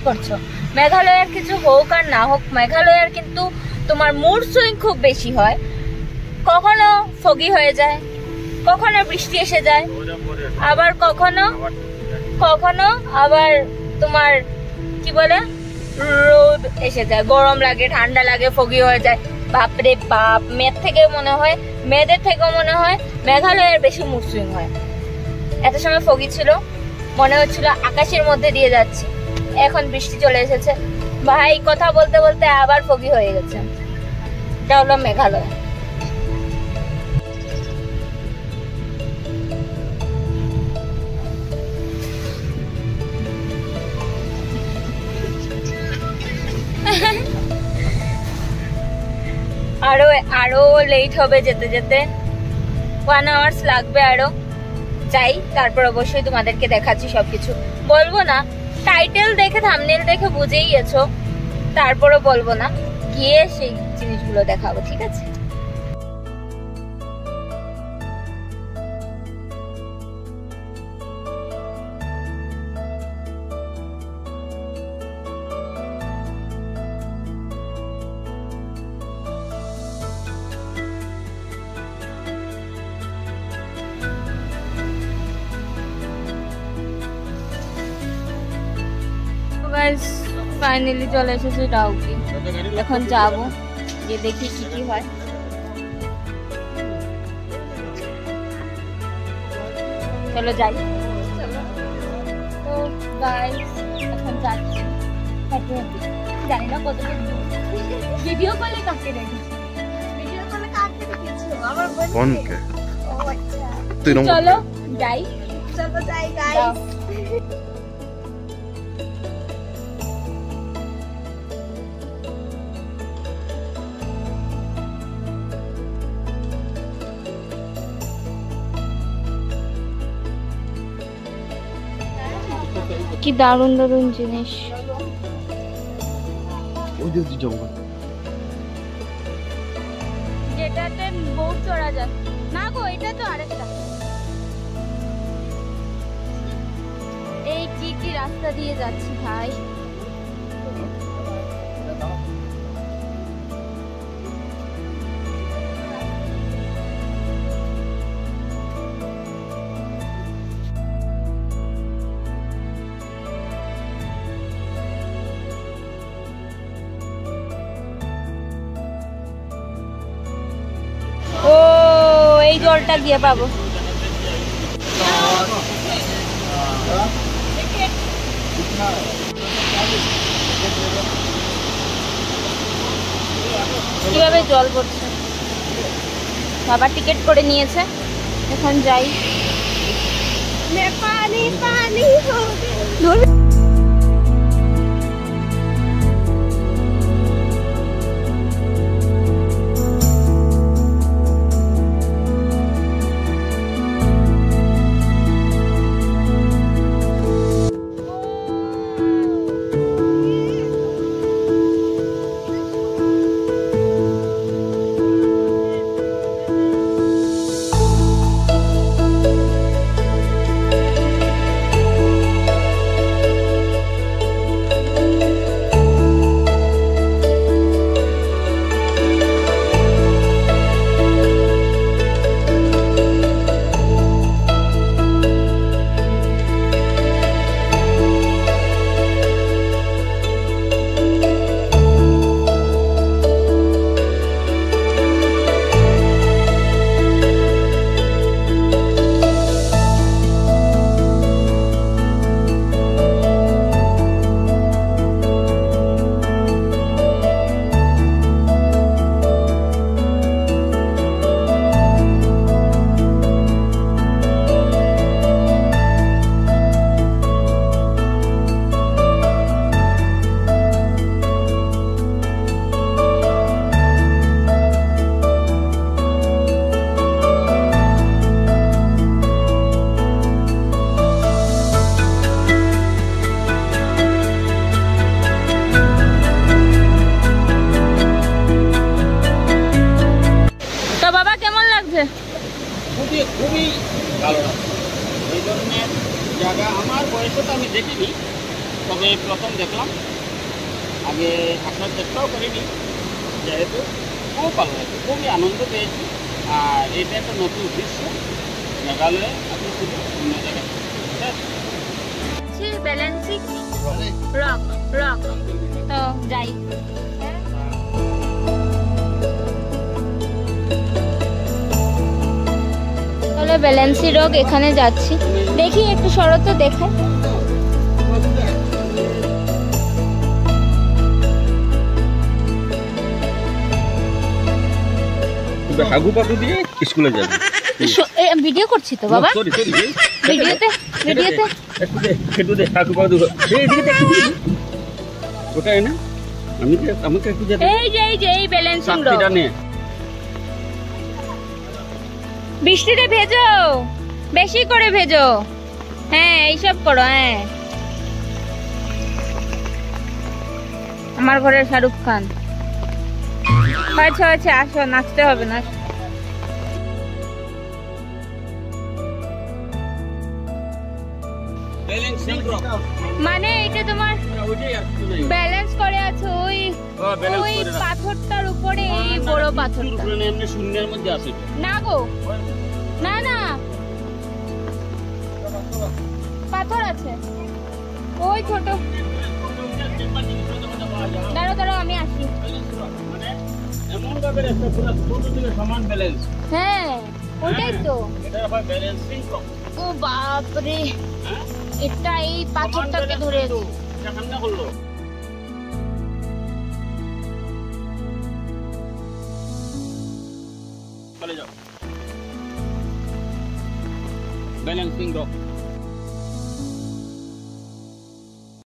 করছো? মেঘালয়ের কিছু হোক আর না হোক, মেঘালয়ের কিন্তু তোমার মুড সুইং খুব বেশি হয়। কখনো foggy হয়ে যায়, কখনো বৃষ্টি এসে যায়, আবার কখনো আবার তোমার কি বলে রোদ এসে যায়, গরম লাগে, ঠান্ডা লাগে, foggy হয়ে যায়। বাপরে বাপ, মেয়েদের থেকেও মনে হয় মেঘালয়ের বেশি মুড সুইং হয়। এত সময় foggy ছিল, মনে হচ্ছিল আকাশের মধ্যে দিয়ে যাচ্ছি, এখন বৃষ্টি চলে এসেছে ভাই, কথা বলতে বলতে আবার foggy হয়ে গেছে। এটা হলো মেঘালয়। আরো লেট হবে যেতে যেতে, 1 আওয়ার্স লাগবে আরো। যাই, তারপর অবশ্যই তোমাদেরকে দেখাচ্ছি সবকিছু। বলবো না, টাইটেল দেখে থাম্বনেল দেখে বুঝেই গেছো, তারপরও বলবো না, গিয়ে সেই জিনিসগুলো দেখাবো, ঠিক আছে? ফাইনালি চলে এসেছে ডাউকি। এখন যাবো, গিয়ে দেখি কি কি হয়। চলো যাই। তো গাইস এখন যাচ্ছি, জানি না কত ভিডিও কলে কাকে রেখেছি, ভিডিও কলে কাকে রেখেছো আমার বোনকে। ও আচ্ছা, চলো যাই, চলো যাই গাইস। কি দারুণ দারুণ জিনিস। যেটাতে বোট চড়া যায় না গো, এটা তো আরেকটা। এই কি রাস্তা দিয়ে যাচ্ছি ভাই। জলটা দিয়ে পাবো। কিভাবে জল পড়ছে, বাবা টিকিট করে নিয়েছে, এখন যাই। পানি পানি খুবই ভালো লাগে। এই ধরনের জায়গা আমার বয়সে তো আমি দেখিনি, তবে প্রথম দেখলাম, আগে আসার চেষ্টাও করিনি, যেহেতু খুব ভালো লাগছে, খুবই আনন্দ পেয়েছি। আর এটা একটা নতুন দৃশ্য, মেঘালয়ে আপনি শুধু অন্য জায়গায়, ঠিক আছে? ব্যালেন্সিং রক রক তো যাই। তাহলে ব্যালেন্সি রক এখানে যাচ্ছি, দেখি একটু শরৎ তো দেখায়। হাগু পাগু দিয়ে স্কুলে যাবে। ভিডিও করছি তো বাবা, সরি সরি, ভিডিওতে ভিডিওতে একটু দে হাগু পাগু, এইদিকে দেখ, ওটাই না, আমাকে একটু যেতে, এই যে এই ব্যালেন্সিং রক। চাকরিটা নে, বৃষ্টিতে ভেজো, বেশি করে ভেজো, হ্যাঁ এইসব করো। হ্যাঁ আমার ঘরের শাহরুখ খান। আচ্ছা আচ্ছা, আসো, নাচতে হবে না। মানে এটা তোমার ব্যালেন্স করে আছে ওই ওই পাথরটার উপরে, এই বড় পাথরটা এমনি শূন্যের মধ্যে আছে না গো, না না পাথর আছে ওই ছোট। দাঁড়াও দাঁড়াও, আমি আসি। এমন ভাবে একটা পুরো ছোট থেকে সমান ব্যালেন্স, হ্যাঁ ওটাই তো। এটা আবার ব্যালেন্সিং রক। ও বাপ রে, এটা এই পাথরটাকে ধরে এটা ঠান্ডা করলো। চলে যাও, ব্যালেন্সিং রক।